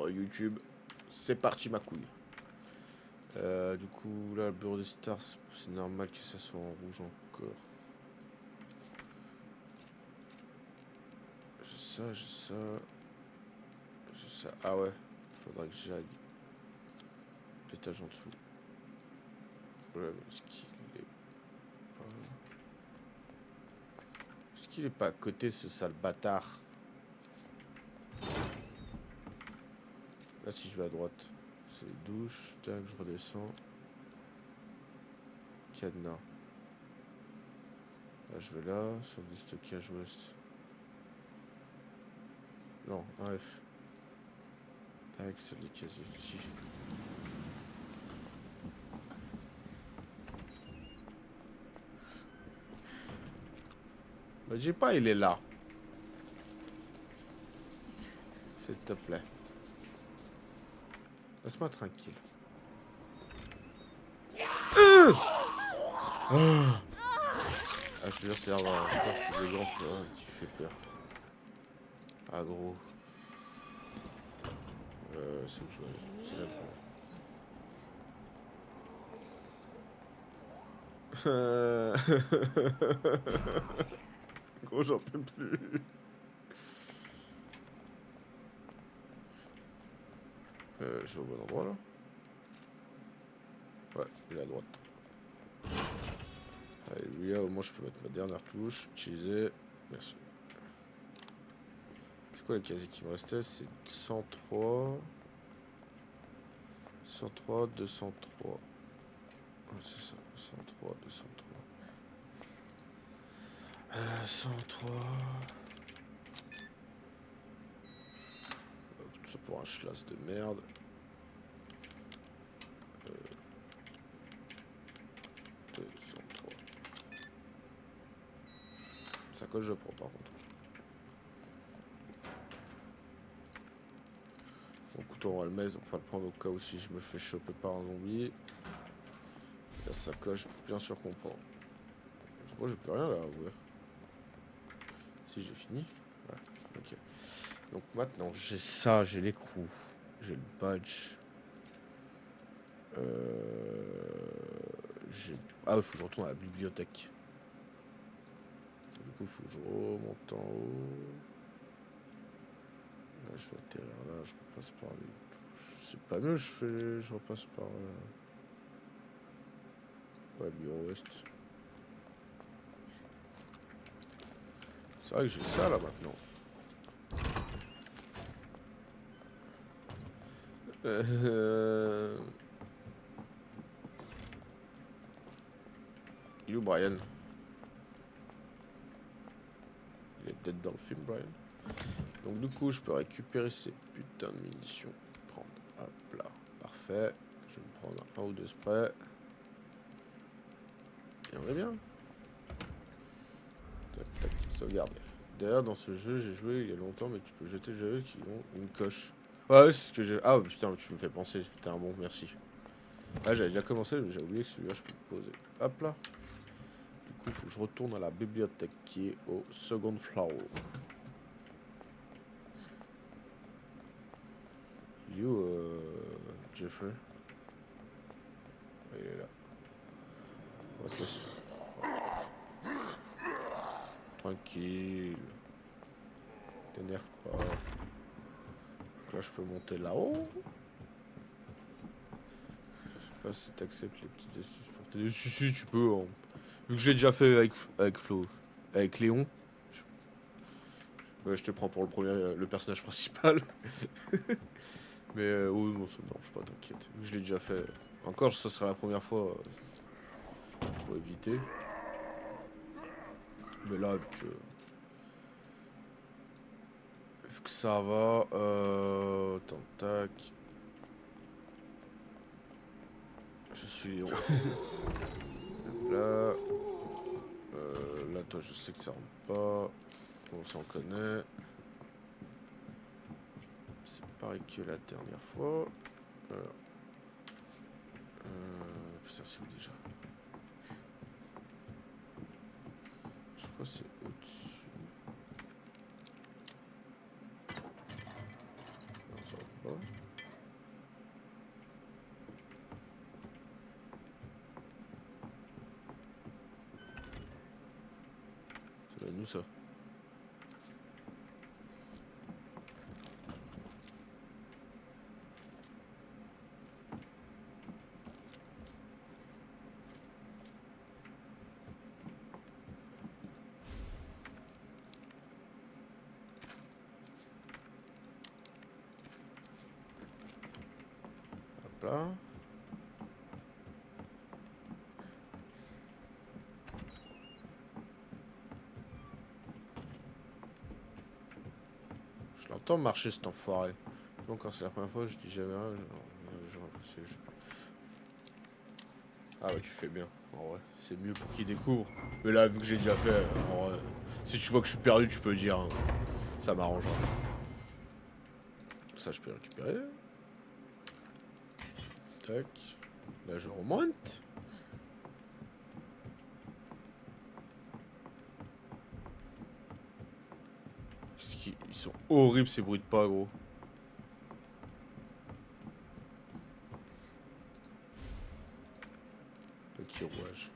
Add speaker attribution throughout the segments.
Speaker 1: sur YouTube. C'est parti ma couille. Du coup, là, le bureau des stars, c'est normal que ça soit en rouge encore. J'ai ça, j'ai ça. J'ai ça. Ah ouais, faudra que j'aille. L'étage en dessous. Ouais, mais est-ce qu'il est pas... Est-ce qu'il est pas à côté, ce sale bâtard? Là, si je vais à droite, c'est les douches. Tac, je redescends. Cadenas. Là, je vais là, sur du stockage ouest. Non, un F. Tac, c'est les casiers ici. Bah, j'ai pas, il est là. S'il te plaît. Laisse-moi tranquille. Ah, je te jure, c'est des grands pleurs qui fait peur. Ah, gros. C'est où je vais. C'est là que je vais. Gros, j'en peux plus. Je suis au bon endroit là. Ouais, il est à droite. Alléluia, au moins je peux mettre ma dernière touche. Utiliser. Merci. C'est quoi les casiers qui me restaient? C'est 103. 103, 203. Ah, c'est ça, 103, 203. 103. Tout ça pour un schlass de merde. Euh, 203. Sacoche, je prends par contre. Mon couteau, on va le mettre, on va le prendre au cas où si je me fais choper par un zombie. La sacoche, bien sûr qu'on prend. Moi, j'ai plus rien là à ouvrir. Si j'ai fini. Ouais, ok. Donc maintenant, j'ai ça, j'ai l'écrou, j'ai le badge. Ah, il faut que je retourne à la bibliothèque. Du coup, il faut que je remonte en haut. Là, je vais atterrir là, je repasse par les touches. C'est pas mieux, je repasse par... Ouais, bureau ouest. C'est vrai que j'ai ça là maintenant. Il est où Brian? Il est dead dans le film, Brian. Donc du coup, je peux récupérer ces putains de munitions. Prendre, hop là, parfait. Je vais me prendre un ou deux sprays. Et on est bien. Tac, tac, sauvegarder. D'ailleurs, dans ce jeu, j'ai joué il y a longtemps, mais tu peux jeter les jeux qui ont une coche. Ouais, c'est ce que j'ai... Ah putain, tu me fais penser. Putain, bon, merci. Ah, j'avais déjà commencé, mais j'ai oublié que celui-là, je peux le poser. Hop là. Du coup, il faut que je retourne à la bibliothèque qui est au second floor. You, Jeffrey. Il est là. On va te laisser. Tranquille. T'énerve pas. Donc là, je peux monter là-haut. Je sais pas si t'acceptes les petites astuces pour t'aider. Si, tu peux. Hein. Vu que je l'ai déjà fait avec Flo. Avec Léon. Ouais, je te prends pour le personnage principal. Mais oh non, ça me dérange pas, t'inquiète. Vu que je l'ai déjà fait. Encore, ça sera la première fois. Pour éviter. Mais là, vu que ça va. Tac. Je suis Léon. Là. Là, toi, je sais que ça rentre pas. On s'en connaît. C'est pareil que la dernière fois. Putain, c'est où déjà? Je crois que c'est au-dessus. Non, ça va pas. où ça? Hop là. Je l'entends marcher cet enfoiré. Donc quand c'est la première fois, je dis jamais rien. Ah ouais, tu fais bien. En vrai, c'est mieux pour qu'il découvre. Mais là, vu que j'ai déjà fait, en vrai, si tu vois que je suis perdu, tu peux dire. Hein. Ça m'arrangera. Ça, je peux récupérer. Tac. Là, je remonte. Ils sont horribles ces bruits de pas, gros. Petit rouage.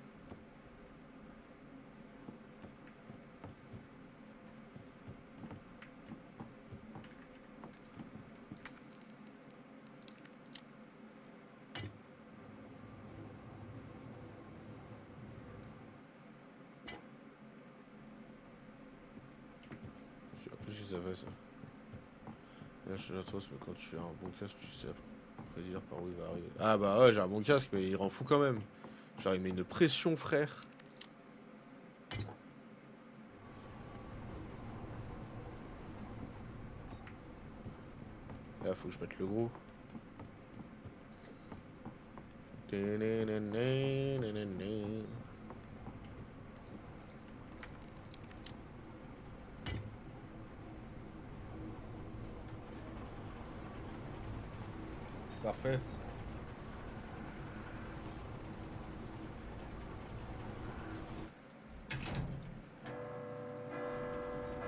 Speaker 1: Je sais plus si ça fait ça. Là, je suis là, toi, mais quand tu as un bon casque, tu sais prédire par où il va arriver. Ah bah ouais, j'ai un bon casque, mais il rend fou quand même. Genre, il met une pression, frère. Là, faut que je mette le gros. Parfait.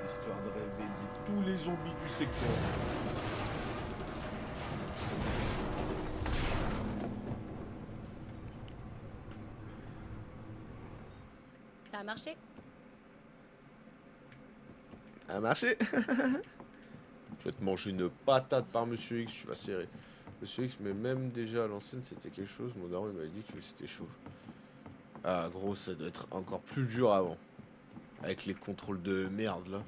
Speaker 1: Histoire de réveiller tous les zombies du secteur.
Speaker 2: Ça a marché?
Speaker 1: Ça a marché. Je vais te manger une patate par Monsieur X, tu vas serrer. Monsieur X, mais même déjà à l'ancienne, c'était quelque chose. Mon daron, il m'avait dit que c'était chaud. Ah, gros, ça doit être encore plus dur avant. Avec les contrôles de merde, là.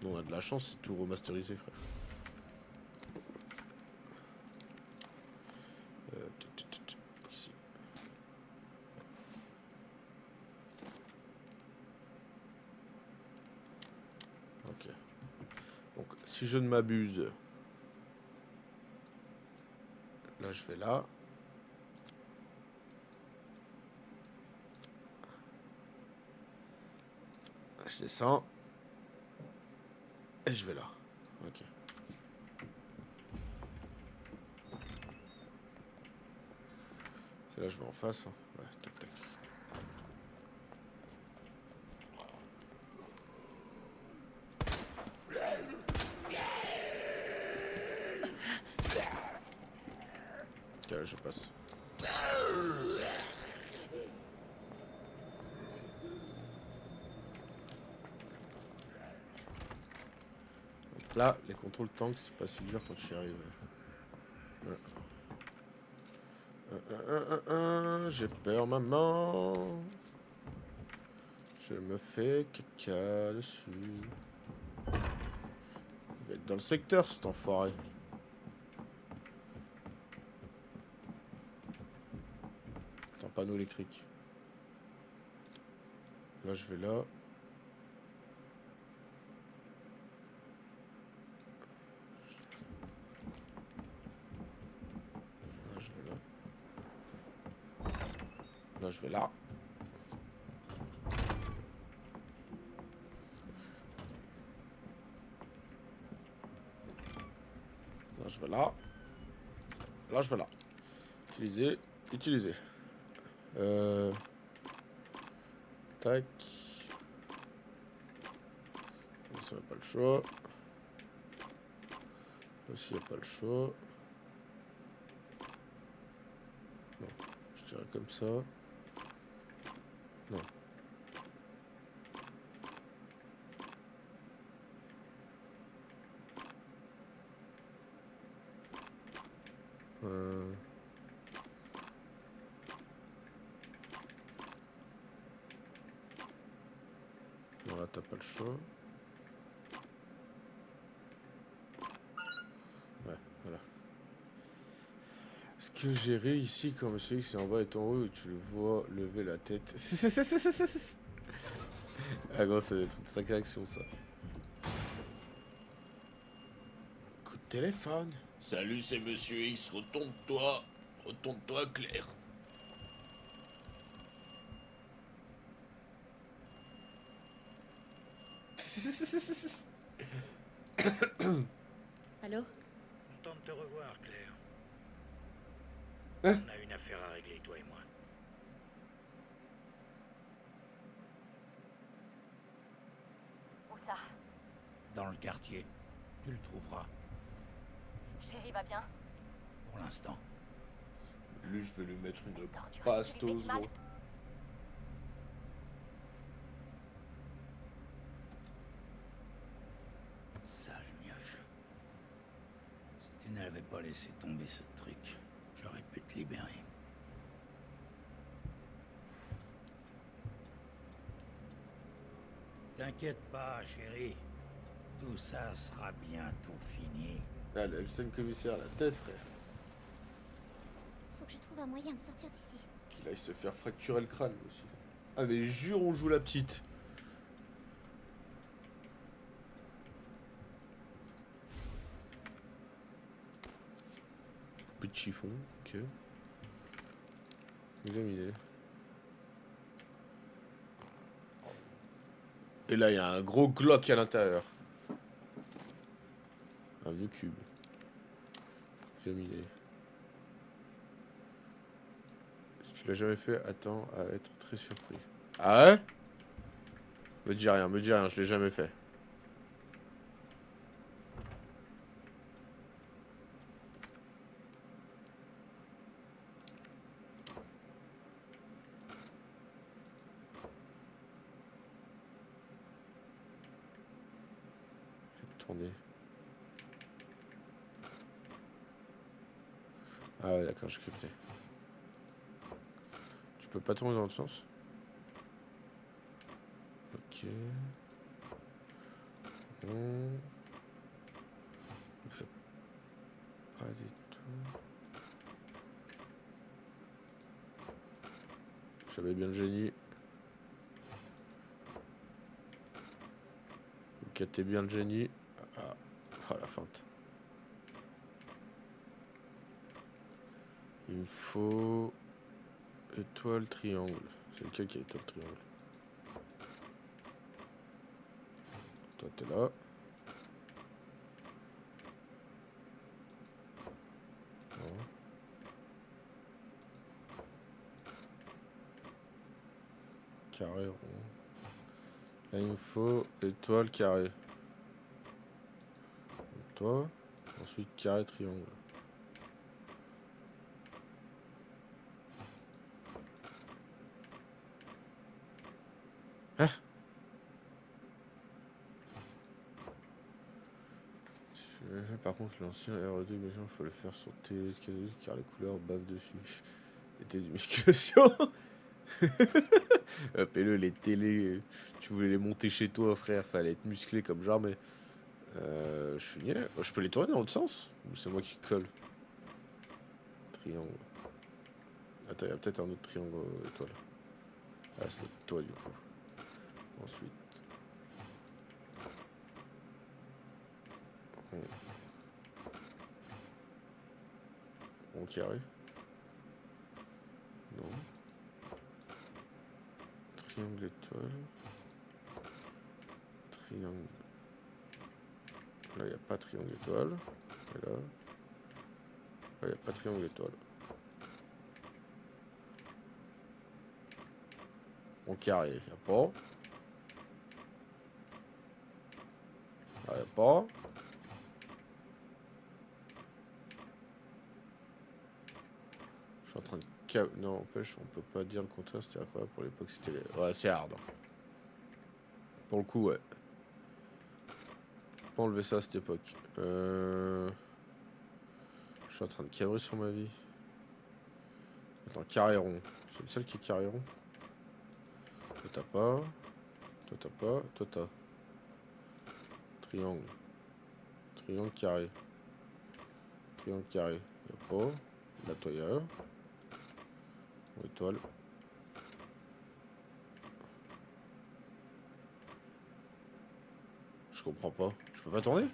Speaker 1: Non, on a de la chance, c'est tout remasterisé, frère. Ici. Ok. Donc, si je ne m'abuse... Là, je vais là. Je descends. Et je vais là. Ok. C'est là, je vais en face. Hein. Ouais, tac, tac. Ok, là, je passe. Donc là, les contrôles tank, c'est pas si dur quand tu y arrives. Ouais. J'ai peur, maman. Je me fais caca dessus. Il va être dans le secteur, cet enfoiré. Attends, panneau électrique. Là, je vais là. Là, je vais là. Là, je vais là. Là, je vais là. Là, je vais là. Utiliser. Utiliser. Tac. Ça, il n'y a pas le choix. Là aussi, il n'y a pas le choix. Non. Je dirais comme ça. Non. t'as pas le choix. Ouais, voilà. Ce que j'ai réussi quand monsieur X est en bas est en haut et tu le vois lever la tête. Ah gros, ça doit être une sacrée action ça. Coup de téléphone.
Speaker 3: Salut, c'est Monsieur X, retourne-toi. Retourne-toi, Claire.
Speaker 2: Allô?
Speaker 4: Content de te revoir, Claire.
Speaker 1: Hein?
Speaker 4: On a une affaire à régler, toi et moi.
Speaker 5: Où ça?
Speaker 4: Dans le quartier. Tu le trouveras,
Speaker 5: Chérie va bien?
Speaker 4: pour l'instant.
Speaker 1: Lui, je vais lui mettre une
Speaker 5: Torture, tu lui
Speaker 1: bastos,
Speaker 5: fais du mal?
Speaker 1: gros.
Speaker 4: Sale mioche. Si tu n'avais pas laissé tomber ce truc, j'aurais pu te libérer. T'inquiète pas, chérie. Tout ça sera bientôt fini.
Speaker 1: Ah, le Epstein commissaire, la tête, frère.
Speaker 5: Faut que je trouve un moyen de sortir d'ici.
Speaker 1: Qu'il aille se faire fracturer le crâne aussi. Ah, mais jure, on joue la petite. Poupée de chiffon, ok. Examiner. Et là, il y a un gros Glock à l'intérieur. Un vieux cube. Examiner. Si tu l'as jamais fait, attends à être très surpris. Ah ouais? Me dis rien, je l'ai jamais fait. Faites tourner. Ah ouais, d'accord, j'ai capté. Tu peux pas tourner dans l'autre sens? Ok. On... Pas d'étoile. J'avais bien le génie. Vous captez bien le génie. Ah, oh, la feinte. Il me faut... Étoile, triangle. C'est lequel qui a étoile, triangle? Toi, t'es là. Non. Carré, rond. Là, il me faut étoile, carré. Donc, toi. Ensuite, carré, triangle. Hein? Par contre, l'ancien R2, il faut le faire sur tes car les couleurs bavent dessus. Et tes musculation. Appelle-le les télés. Tu voulais les monter chez toi, frère. Fallait être musclé comme jamais. Je suis niais. Oh, je peux les tourner dans l'autre sens? Ou c'est moi qui colle? Triangle. Attends, il y a peut-être un autre triangle étoile. Ah, c'est toi du coup. Ensuite. On carré. Non. Triangle étoile. Triangle. Là, il n'y a pas triangle étoile. Et là. Là, il n'y a pas triangle étoile. En carré, il n'y a pas. Là, il n'y a pas. Je suis en train de... Non, empêche, on peut pas dire le contraire, c'était incroyable pour l'époque, c'était... Ouais, c'est hard. Pour le coup, ouais. Pas enlever ça à cette époque. Je suis en train de cabrer sur ma vie. Attends, carré rond. C'est le seul qui est carré rond. Toi, t'as pas. Toi t'as pas. Toi t'as. Triangle. Triangle carré. Triangle carré. Y'a pas. Là toi y'a. Ou étoile. Je comprends pas. Je peux pas tourner?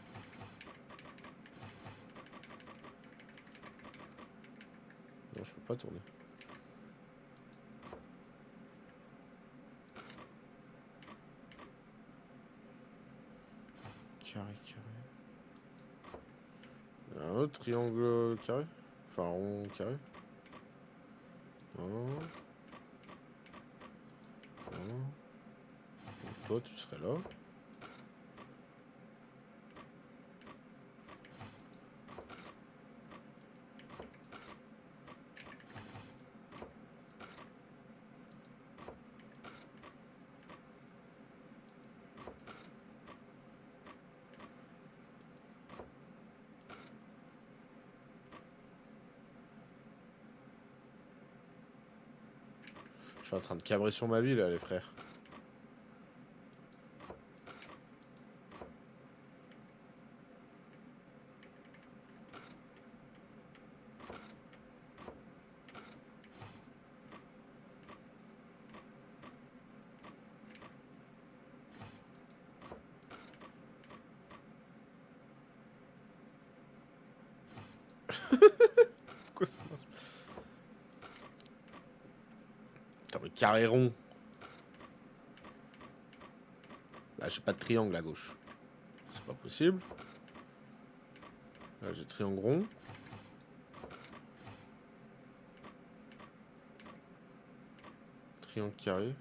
Speaker 1: Non, je peux pas tourner. Carré, carré. Il y a un autre triangle carré? Enfin, rond carré. Voilà. Voilà. Donc toi, tu serais là. Je suis en train de cabrer sur ma vie là, les frères. Pourquoi ça marche? Putain, mais carré rond. Là, j'ai pas de triangle à gauche. C'est pas possible. Là, j'ai triangle rond. Triangle carré.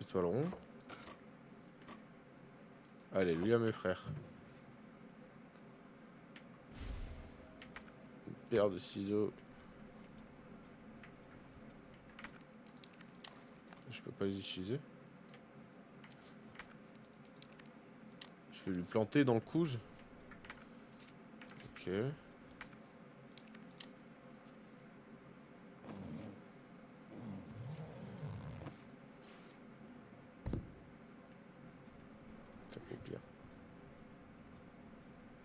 Speaker 1: Étoile rond. Allez, lui à mes frères. Une paire de ciseaux. Je peux pas les utiliser. Je vais lui planter dans le coude. Ok. Ça peut pire.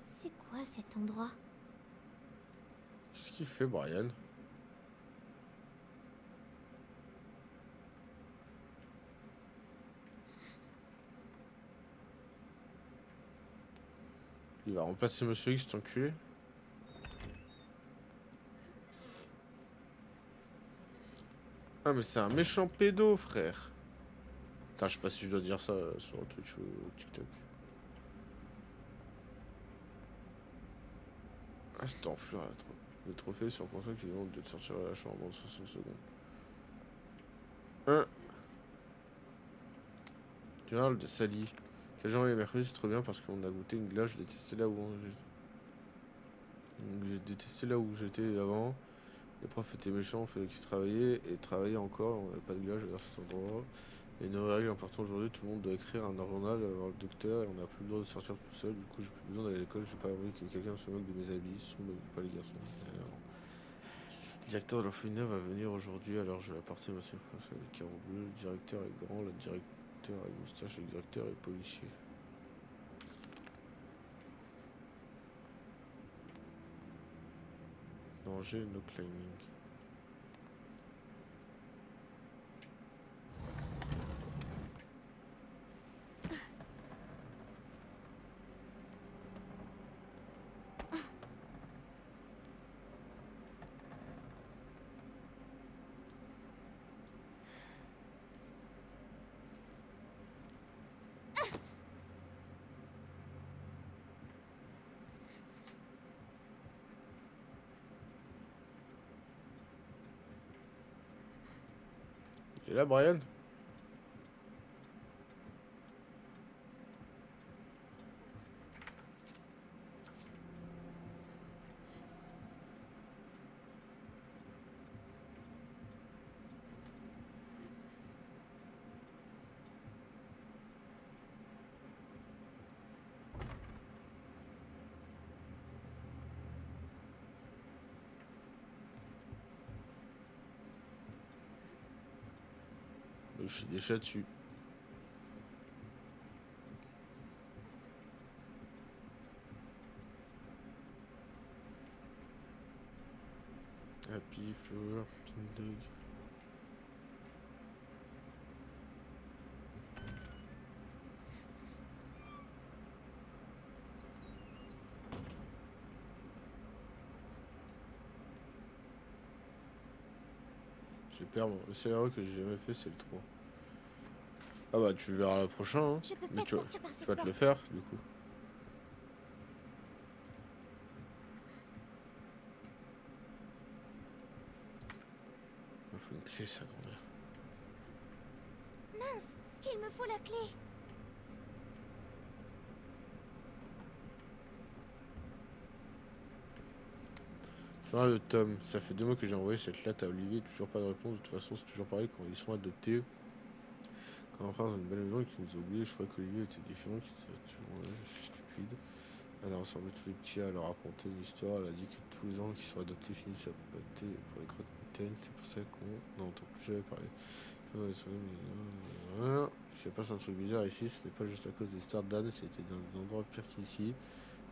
Speaker 2: C'est quoi cet endroit?
Speaker 1: Qu'est-ce qu'il fait, Brian? Il va remplacer Monsieur X, cet enculé. Ah, mais c'est un méchant pédo, frère. Putain, je sais pas si je dois dire ça sur Twitch ou TikTok. Ah, c'était enflure, là, trop. Le trophée sur console qui demande de te sortir de la chambre en 60 secondes. 1. Général de Sally. Quel genre les mercredis, c'est trop bien parce qu'on a goûté une glace. Je détestais là où j'ai détesté là où j'étais avant. Les profs étaient méchants, il fallait qu'ils travaillaient et travaillaient encore. On n'avait pas de glace vers cet endroit. Et nos règles importantes aujourd'hui, tout le monde doit écrire un journal, avoir le docteur et on n'a plus le droit de sortir tout seul. Du coup, j'ai plus besoin d'aller à l'école. J'ai pas envie que quelqu'un se moque de mes habits. Ce sont pas les garçons. Le directeur de l'orphelinat va venir aujourd'hui, alors je vais apporter monsieur François avec carreau bleu. Le directeur est grand, le directeur est moustache et le directeur est policier. Danger, no climbing. Il est là, Brian? Je suis déjà dessus. Happy Flower Pink Dog. J'ai perdu. Le seul héros que j'ai jamais fait, c'est le 3. Ah bah tu le verras le prochain. Hein.
Speaker 2: Je peux
Speaker 1: Mais
Speaker 2: pas
Speaker 1: tu,
Speaker 2: sortir par
Speaker 1: tu
Speaker 2: cette
Speaker 1: vas te le
Speaker 2: porte.
Speaker 1: faire du coup. Il faut une clé, sa grand-mère.
Speaker 2: Mince, il me faut la clé.
Speaker 1: Genre le tome, ça fait 2 mois que j'ai envoyé cette lettre à Olivier, toujours pas de réponse. De toute façon, c'est toujours pareil quand ils sont adoptés. Quand on part dans une belle maison et qu'ils nous a oubliés, je croyais qu'Olivier était différent, qu'il était toujours stupide. Elle a rassemblé tous les petits à leur raconter une histoire. Elle a dit que tous les enfants qui sont adoptés finissent à pâter pour les croque-mitaines. C'est pour ça qu'on n'entend plus jamais parler. Je sais pas, c'est un truc bizarre ici. Ce n'est pas juste à cause des histoires d'Anne. J'ai été dans des endroits pires qu'ici.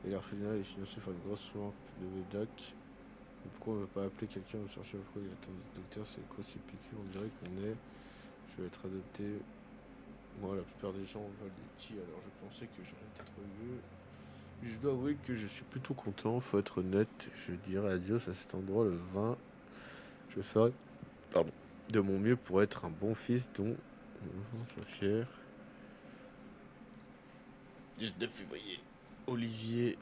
Speaker 1: Et leur fédéral est financé par une grosse banque de médoc. Pourquoi on ne veut pas appeler quelqu'un ou chercher pourquoi il y a tant de docteurs? C'est quoi ces piqûres? On dirait qu'on est. Je vais être adopté. Moi, la plupart des gens veulent des petits, alors je pensais que j'aurais été trop vieux. Je dois avouer que je suis plutôt content, faut être honnête. Je dirais adios à cet endroit le 20. Je ferai de mon mieux pour être un bon fils dont mes enfants soient fiers.
Speaker 3: 19 février.
Speaker 1: Oliver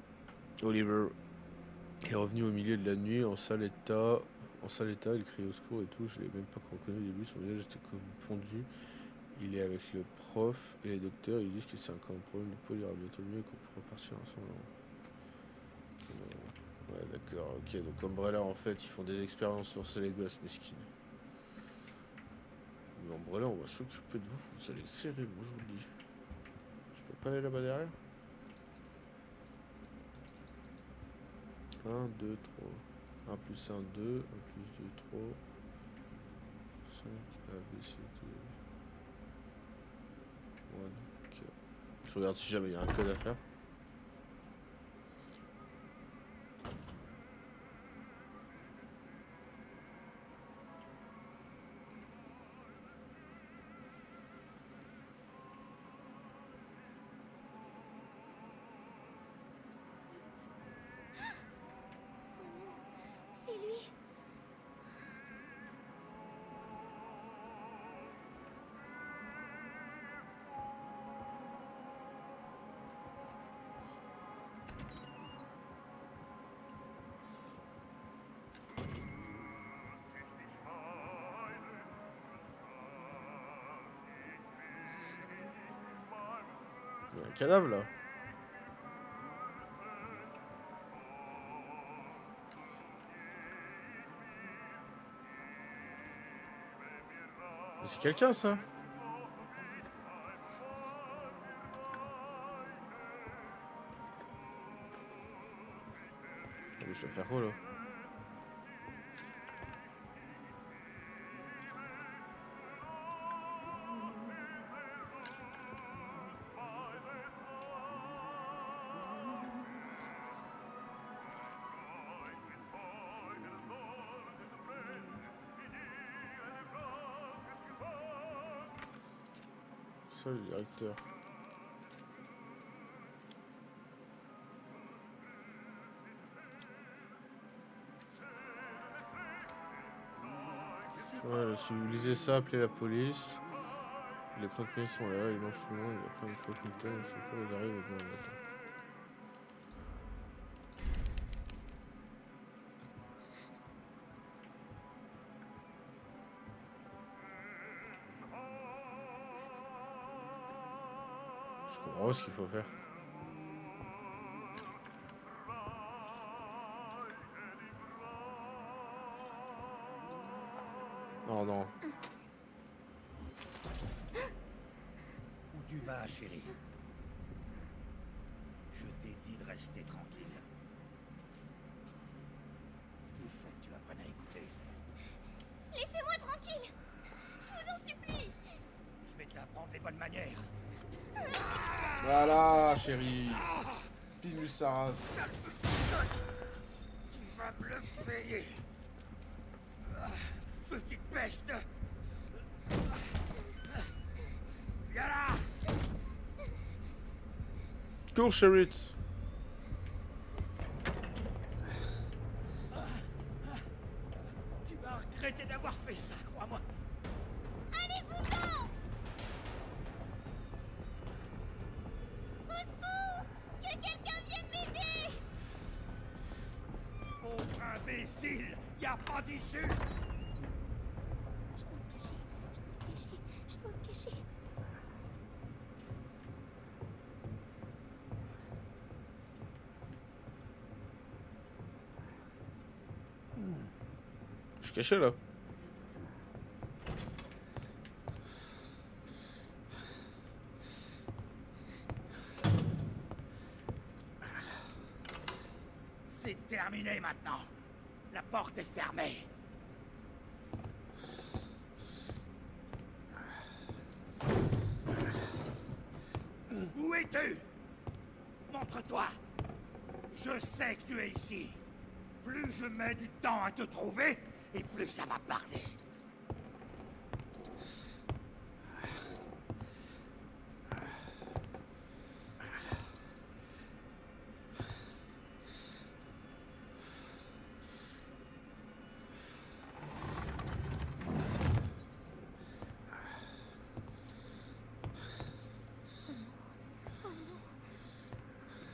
Speaker 1: est revenu au milieu de la nuit en sale état. En sale état, il criait au secours et tout. Je l'ai même pas reconnu au début. Son visage était confondu. Il est avec le prof et les docteurs. Ils disent que c'est encore un problème de peau. Il ira bientôt mieux qu'on pourra partir ensemble. Ouais, d'accord. Ok, donc Umbrella, en fait, ils font des expériences sur ces gosses mesquines. Mais Umbrella, on va s'occuper de vous. Vous allez serrer, moi, je vous le dis. Je peux pas aller là-bas derrière? 1, 2, 3. 1 plus 1, 2. 1 plus 2, 3. 5, A, B, C, D. 1, ok. Je regarde si jamais il y a un code à faire.
Speaker 2: Oh non, c'est lui.
Speaker 1: Il y a un cadavre là. Mais c'est quelqu'un ça. Je dois faire quoi là? Ça le directeur. Ouais, si vous lisez ça, appelez la police. Les croque-mitaines sont là, ils mangent tout le monde, il y a plein de croque-mitaines, je sais pas où ils arrivent, bon, attends. Je comprends pas ce qu'il faut faire. Non, non.
Speaker 4: Où tu vas, chérie? Je t'ai dit de rester tranquille. Il faut que tu apprennes à écouter.
Speaker 2: Laissez-moi tranquille. Je vous en supplie.
Speaker 4: t'apprendre les bonnes manières.
Speaker 1: Voilà, chérie. Pinus sa race.
Speaker 4: Tu vas me le payer. Petite peste. Viens là.
Speaker 1: Cours, Sherrit.
Speaker 4: Tu vas regretter d'avoir fait ça, crois-moi.
Speaker 2: Allez-vous-en! Au secours! Que quelqu'un vienne m'aider!
Speaker 4: Pauvre imbécile, y a pas d'issue.
Speaker 2: Je dois me cacher, je dois me cacher.
Speaker 1: Je suis caché là.
Speaker 4: C'est terminé maintenant. La porte est fermée. Où es-tu? Montre-toi. Je sais que tu es ici. Plus je mets du temps à te trouver, et plus ça va tarder.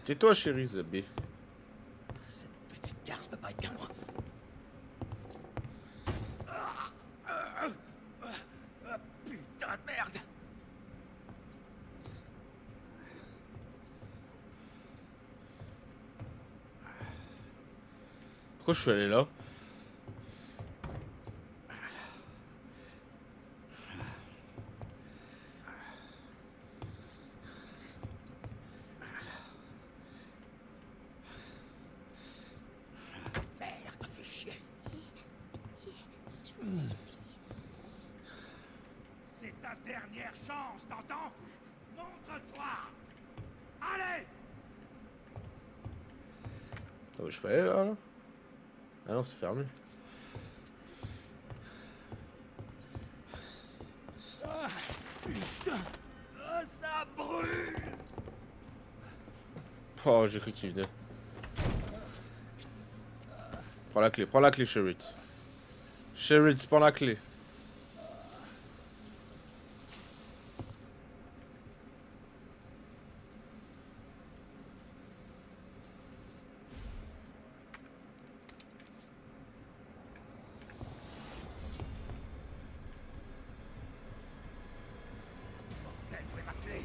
Speaker 1: Tais-toi, chérie Zabé.
Speaker 4: Cette petite garce peut pas être bien loin. Putain de merde!
Speaker 1: Pourquoi je suis allé là?
Speaker 4: Merde, fais chier.
Speaker 2: Pitié, je vous en supplie.
Speaker 4: C'est ta dernière chance, t'entends? Montre-toi! Allez!
Speaker 1: Ah ouais, je peux aller là? Ah non, c'est fermé.
Speaker 4: Ah, putain! Ah, ça brûle!
Speaker 1: Oh, j'ai cru qu'il venait. Prends la clé, Sherrit. Sherrit, prends la clé.
Speaker 4: Où est ma clé?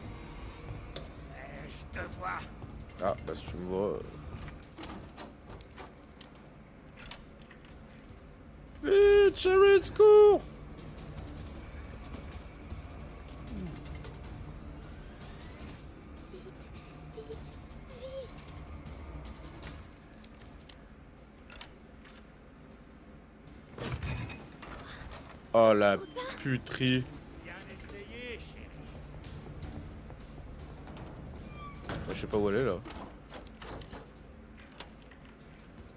Speaker 4: Eh, je te vois.
Speaker 1: Ah, bah si tu me vois... Vite, Sherrit, cours!
Speaker 2: Vite, vite!
Speaker 1: Oh la puterie.
Speaker 4: Bien essayé, chérie.
Speaker 1: Je sais pas où elle est là.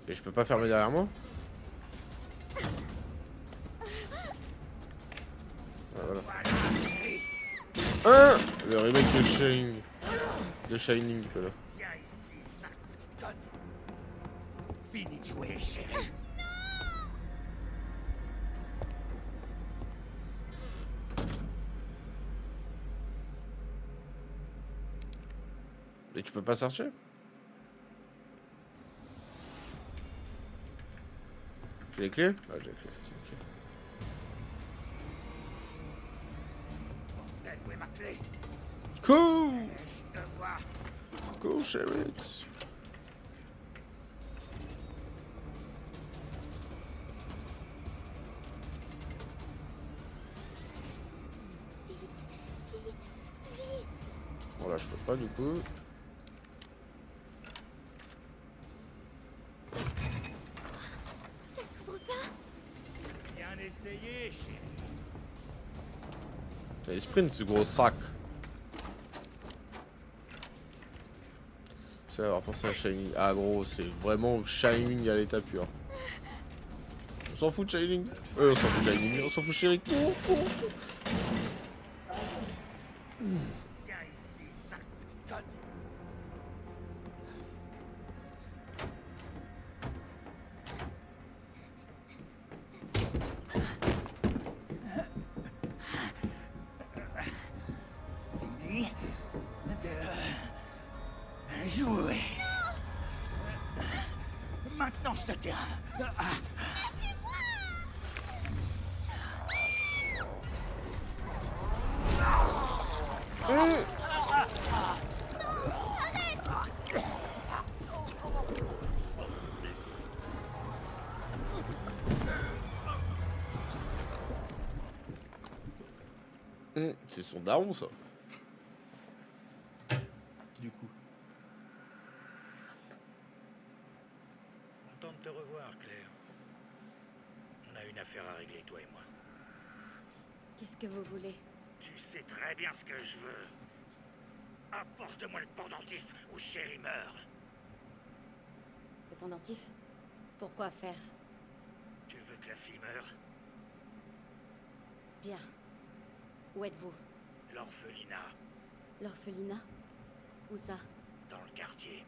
Speaker 1: Et je peux pas fermer derrière moi? Ah, voilà.
Speaker 4: Voilà, chérie.
Speaker 1: Hein? Le remake de Shining. De Shining, voilà.
Speaker 4: Viens ici, sale petite conne. Fini de jouer, chérie.
Speaker 1: Et tu peux pas sortir? J'ai les clés? Ah, j'ai les clés. Ok.
Speaker 4: Bordel, où est ma clé?
Speaker 1: Cool!
Speaker 4: Je te vois.
Speaker 1: Cool, Sherrit.
Speaker 2: Vite!
Speaker 1: Bon là je peux pas du coup.
Speaker 2: Ça s'ouvre pas!
Speaker 4: Bien essayé, chérie.
Speaker 1: Laisse sprint, ce gros sac. C'est avoir pensé à Shining. Ah gros, c'est vraiment Shining à l'état pur. On s'en fout de Shining. On s'en fout de Shining, on s'en fout de Chéri. Cours, cours.
Speaker 4: Viens ici, sale petite conne. Fini de jouer. Maintenant, je te tiens.
Speaker 1: C'est son daron ça. Du coup.
Speaker 6: Content de te revoir, Claire. On a une affaire à régler, toi et moi.
Speaker 2: Qu'est-ce que vous voulez?
Speaker 4: Tu sais très bien ce que je veux. Apporte-moi le pendentif ou Chéri meurt.
Speaker 2: Le pendentif? Pourquoi faire?
Speaker 4: Tu veux que la fille meure?
Speaker 2: Bien. Où êtes-vous?
Speaker 4: L'orphelinat,
Speaker 2: L'orphelinat? Où ça?
Speaker 4: dans le quartier.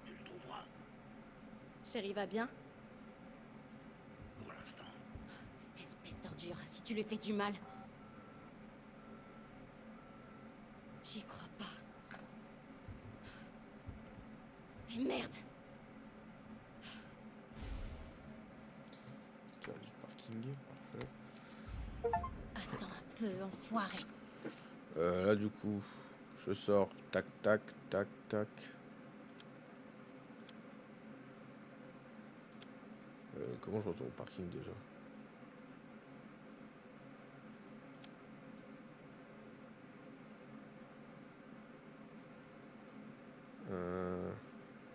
Speaker 4: Tu le trouveras
Speaker 2: Chéri va bien?
Speaker 4: pour l'instant.
Speaker 2: Espèce d'ordure, si tu lui fais du mal. J'y crois pas. Et merde!
Speaker 1: Cœur du parking, parfait.
Speaker 2: Attends un peu, enfoiré.
Speaker 1: Là du coup, je sors, tac tac tac tac. Comment je retourne au parking déjà?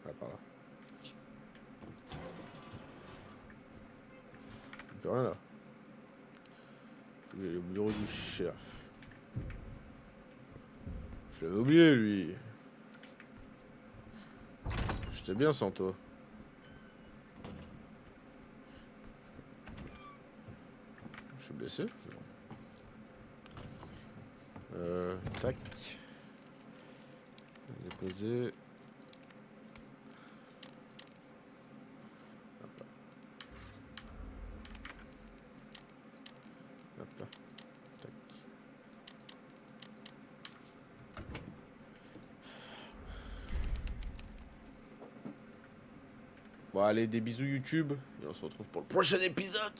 Speaker 1: Ah par là. Plus rien là. Il est au bureau du chef. Je l'avais oublié, lui. J'étais bien sans toi. Je suis blessé? Tac. Déposer. Hop là. Hop là. Tac. Bon allez, des bisous YouTube et on se retrouve pour le prochain épisode.